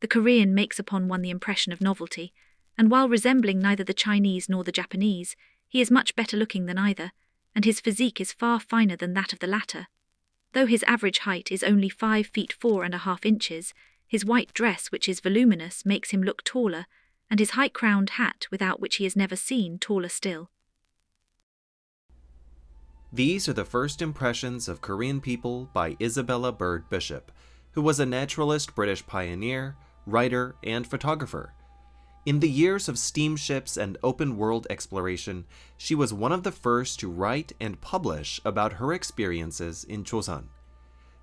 The Korean makes upon one the impression of novelty, and while resembling neither the Chinese nor the Japanese, he is much better looking than either, and his physique is far finer than that of the latter. Though his average height is only 5 feet 4.5 inches, his white dress, which is voluminous, makes him look taller, and his high-crowned hat, without which he is never seen, taller still. These are the first impressions of Korean people by Isabella Bird Bishop, who was a naturalist British pioneer, writer, and photographer. In the years of steamships and open-world exploration, she was one of the first to write and publish about her experiences in Joseon.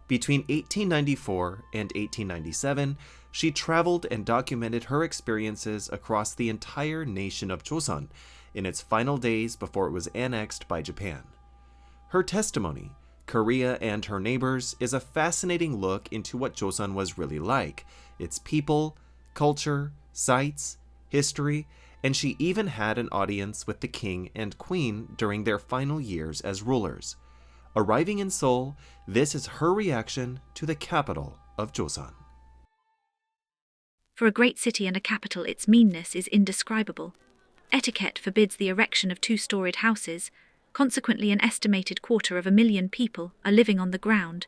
Between 1894 and 1897, she traveled and documented her experiences across the entire nation of Joseon in its final days before it was annexed by Japan. Her testimony, Korea and Her Neighbors, is a fascinating look into what Joseon was really like, its people, culture, sites, history, and she even had an audience with the king and queen during their final years as rulers. Arriving in Seoul, this is her reaction to the capital of Joseon. For a great city and a capital, its meanness is indescribable. Etiquette forbids the erection of 2-storied houses. Consequently, an estimated 250,000 people are living on the ground,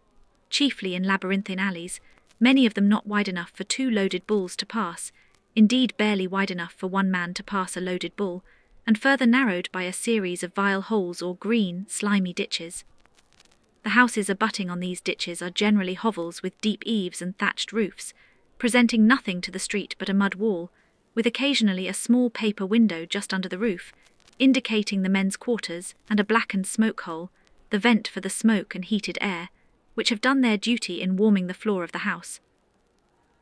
chiefly in labyrinthine alleys, many of them not wide enough for 2 loaded bulls to pass, indeed barely wide enough for 1 man to pass a loaded bull, and further narrowed by a series of vile holes or green, slimy ditches. The houses abutting on these ditches are generally hovels with deep eaves and thatched roofs, presenting nothing to the street but a mud wall, with occasionally a small paper window just under the roof, indicating the men's quarters, and a blackened smoke hole, the vent for the smoke and heated air, which have done their duty in warming the floor of the house.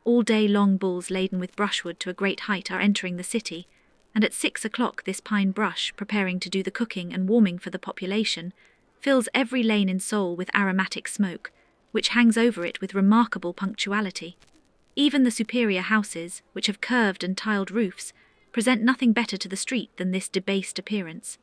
All day long bulls laden with brushwood to a great height are entering the city, and at 6 o'clock this pine brush, preparing to do the cooking and warming for the population, fills every lane in Seoul with aromatic smoke, which hangs over it with remarkable punctuality. Even the superior houses, which have curved and tiled roofs, present nothing better to the street than this debased appearance.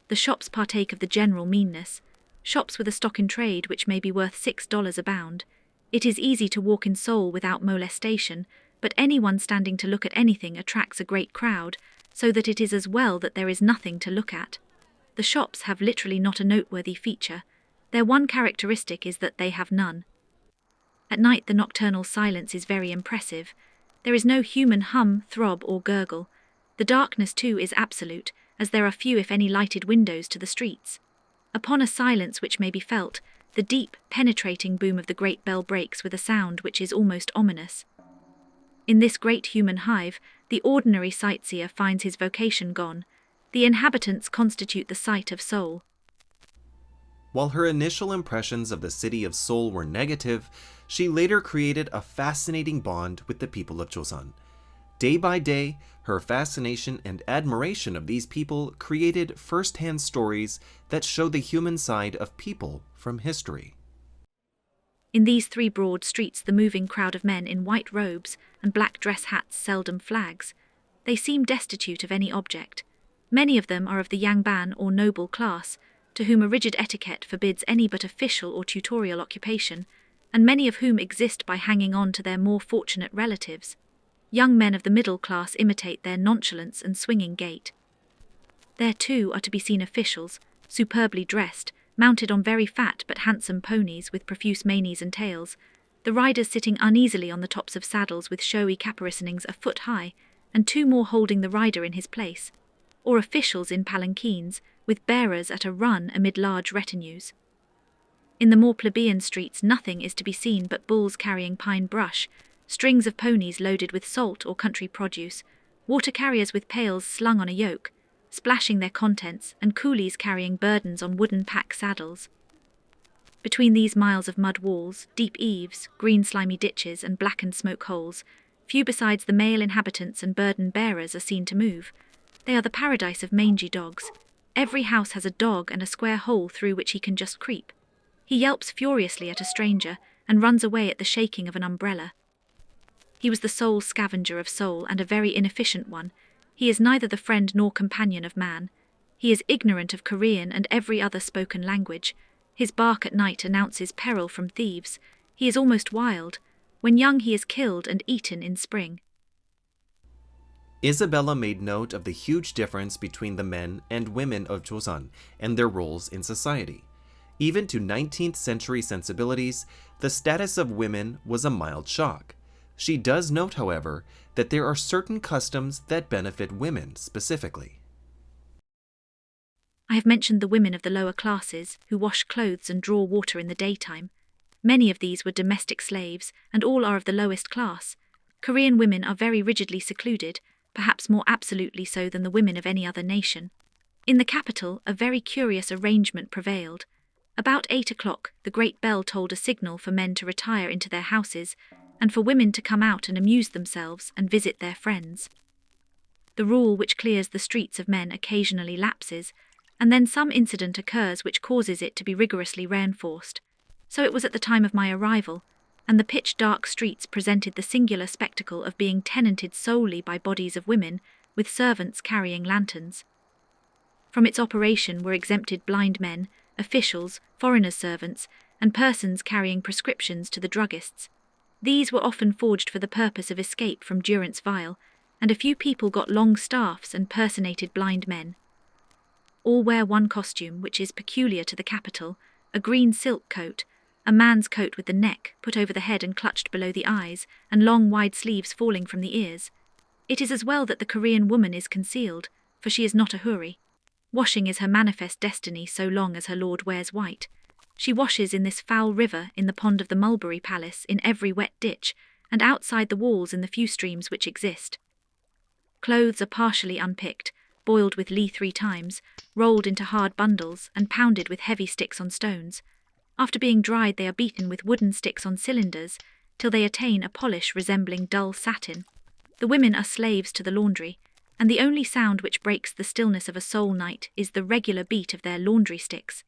The shops partake of the general meanness, shops with a stock in trade which may be worth $6 a pound. It is easy to walk in Seoul without molestation, but anyone standing to look at anything attracts a great crowd, so that it is as well that there is nothing to look at. The shops have literally not a noteworthy feature. Their one characteristic is that they have none. At night the nocturnal silence is very impressive. There is no human hum, throb, or gurgle. The darkness, too, is absolute, as there are few if any lighted windows to the streets. Upon a silence which may be felt, the deep, penetrating boom of the great bell breaks with a sound which is almost ominous. In this great human hive, the ordinary sightseer finds his vocation gone. The inhabitants constitute the sight of Seoul. While her initial impressions of the city of Seoul were negative, she later created a fascinating bond with the people of Joseon. Day by day, her fascination and admiration of these people created first-hand stories that show the human side of people from history. In these 3 broad streets the moving crowd of men in white robes and black dress hats seldom flags. They seem destitute of any object. Many of them are of the yangban or noble class, to whom a rigid etiquette forbids any but official or tutorial occupation, and many of whom exist by hanging on to their more fortunate relatives. Young men of the middle class imitate their nonchalance and swinging gait. There, too, are to be seen officials, superbly dressed, mounted on very fat but handsome ponies with profuse manes and tails, the riders sitting uneasily on the tops of saddles with showy caparisonings a foot high, and 2 more holding the rider in his place, or officials in palanquins, with bearers at a run amid large retinues. In the more plebeian streets nothing is to be seen but bulls carrying pine brush, strings of ponies loaded with salt or country produce, water carriers with pails slung on a yoke, splashing their contents, and coolies carrying burdens on wooden pack saddles. Between these miles of mud walls, deep eaves, green slimy ditches, and blackened smoke holes, few besides the male inhabitants and burden bearers are seen to move. They are the paradise of mangy dogs. Every house has a dog and a square hole through which he can just creep. He yelps furiously at a stranger and runs away at the shaking of an umbrella. He was the sole scavenger of Seoul, and a very inefficient one. He is neither the friend nor companion of man. He is ignorant of Korean and every other spoken language. His bark at night announces peril from thieves. He is almost wild. When young he is killed and eaten in spring. Isabella made note of the huge difference between the men and women of Joseon and their roles in society. Even to 19th century sensibilities, the status of women was a mild shock. She does note, however, that there are certain customs that benefit women specifically. I have mentioned the women of the lower classes who wash clothes and draw water in the daytime. Many of these were domestic slaves, and all are of the lowest class. Korean women are very rigidly secluded, perhaps more absolutely so than the women of any other nation. In the capital, a very curious arrangement prevailed. About 8 o'clock, the great bell tolled a signal for men to retire into their houses, and for women to come out and amuse themselves and visit their friends. The rule which clears the streets of men occasionally lapses, and then some incident occurs which causes it to be rigorously reinforced. So it was at the time of my arrival, and the pitch-dark streets presented the singular spectacle of being tenanted solely by bodies of women, with servants carrying lanterns. From its operation were exempted blind men, officials, foreigners' servants, and persons carrying prescriptions to the druggists. These were often forged for the purpose of escape from durance vile, and a few people got long staffs and personated blind men. All wear one costume which is peculiar to the capital, a green silk coat, a man's coat with the neck put over the head and clutched below the eyes, and long wide sleeves falling from the ears. It is as well that the Korean woman is concealed, for she is not a houri. Washing is her manifest destiny so long as her lord wears white. She washes in this foul river, in the pond of the Mulberry Palace, in every wet ditch, and outside the walls in the few streams which exist. Clothes are partially unpicked, boiled with lee 3 times, rolled into hard bundles, and pounded with heavy sticks on stones. After being dried, they are beaten with wooden sticks on cylinders, till they attain a polish resembling dull satin. The women are slaves to the laundry, and the only sound which breaks the stillness of a Seoul night is the regular beat of their laundry sticks.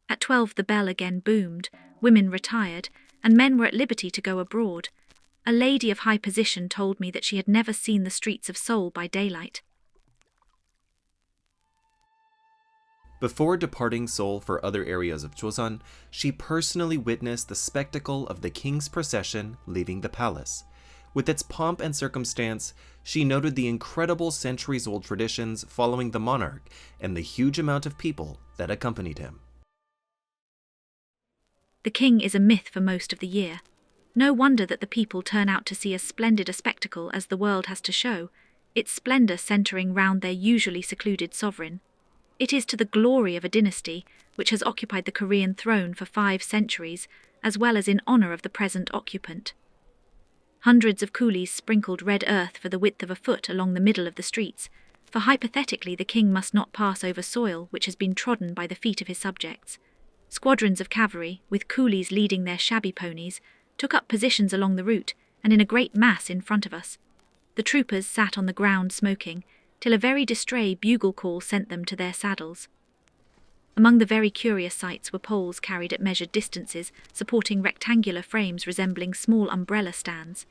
At 12 the bell again boomed, women retired, and men were at liberty to go abroad. A lady of high position told me that she had never seen the streets of Seoul by daylight. Before departing Seoul for other areas of Joseon, she personally witnessed the spectacle of the king's procession leaving the palace. With its pomp and circumstance, she noted the incredible centuries-old traditions following the monarch and the huge amount of people that accompanied him. The king is a myth for most of the year. No wonder that the people turn out to see as splendid a spectacle as the world has to show, its splendor centering round their usually secluded sovereign. It is to the glory of a dynasty which has occupied the Korean throne for 5 centuries, as well as in honor of the present occupant. Hundreds of coolies sprinkled red earth for the width of a foot along the middle of the streets, for hypothetically the king must not pass over soil which has been trodden by the feet of his subjects. Squadrons of cavalry, with coolies leading their shabby ponies, took up positions along the route and in a great mass in front of us. The troopers sat on the ground smoking, till a very distrait bugle call sent them to their saddles. Among the very curious sights were poles carried at measured distances, supporting rectangular frames resembling small umbrella stands.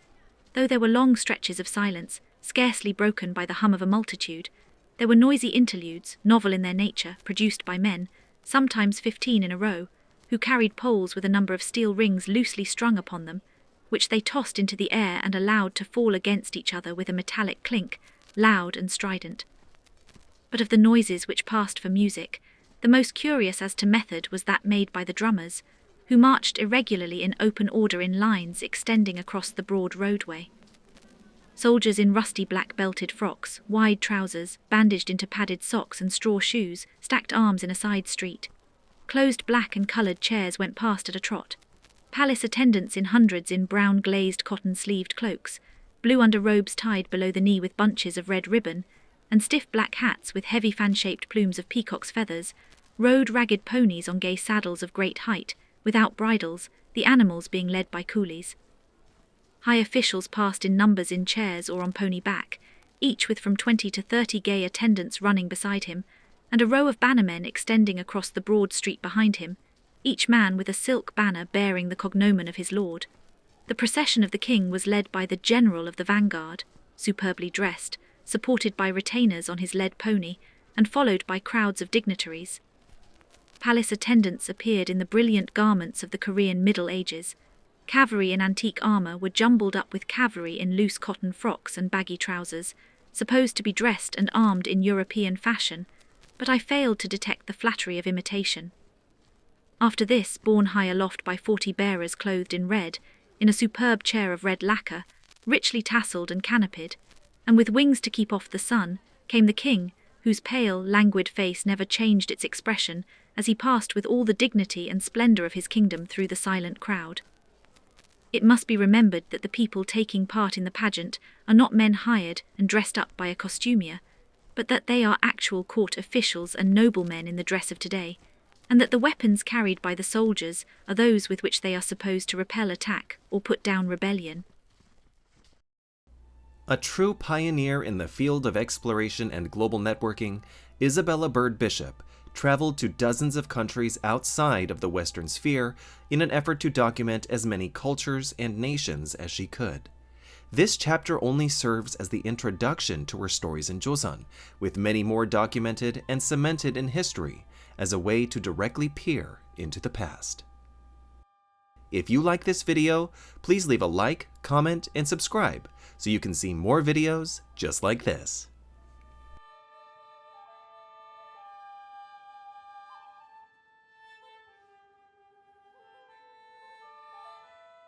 Though there were long stretches of silence, scarcely broken by the hum of a multitude, there were noisy interludes, novel in their nature, produced by men, sometimes 15 in a row, who carried poles with a number of steel rings loosely strung upon them, which they tossed into the air and allowed to fall against each other with a metallic clink, loud and strident. But of the noises which passed for music, the most curious as to method was that made by the drummers, who marched irregularly in open order in lines extending across the broad roadway. Soldiers in rusty black belted frocks, wide trousers, bandaged into padded socks and straw shoes, stacked arms in a side street. Closed black and coloured chairs went past at a trot. Palace attendants in hundreds in brown glazed cotton-sleeved cloaks, blue underrobes tied below the knee with bunches of red ribbon, and stiff black hats with heavy fan-shaped plumes of peacock's feathers, rode ragged ponies on gay saddles of great height, without bridles, the animals being led by coolies. High officials passed in numbers in chairs or on pony back, each with from 20 to 30 gay attendants running beside him, and a row of bannermen extending across the broad street behind him, each man with a silk banner bearing the cognomen of his lord. The procession of the king was led by the general of the vanguard, superbly dressed, supported by retainers on his led pony, and followed by crowds of dignitaries. Palace attendants appeared in the brilliant garments of the Korean Middle Ages. Cavalry in antique armor were jumbled up with cavalry in loose cotton frocks and baggy trousers, supposed to be dressed and armed in European fashion, but I failed to detect the flattery of imitation. After this, borne high aloft by 40 bearers clothed in red, in a superb chair of red lacquer, richly tasselled and canopied, and with wings to keep off the sun, came the king, whose pale, languid face never changed its expression as he passed with all the dignity and splendour of his kingdom through the silent crowd. It must be remembered that the people taking part in the pageant are not men hired and dressed up by a costumier, but that they are actual court officials and noblemen in the dress of today, and that the weapons carried by the soldiers are those with which they are supposed to repel attack or put down rebellion. A true pioneer in the field of exploration and global networking, Isabella Bird Bishop traveled to dozens of countries outside of the Western sphere in an effort to document as many cultures and nations as she could. This chapter only serves as the introduction to her stories in Joseon, with many more documented and cemented in history as a way to directly peer into the past. If you like this video, please leave a like, comment, and subscribe so you can see more videos just like this.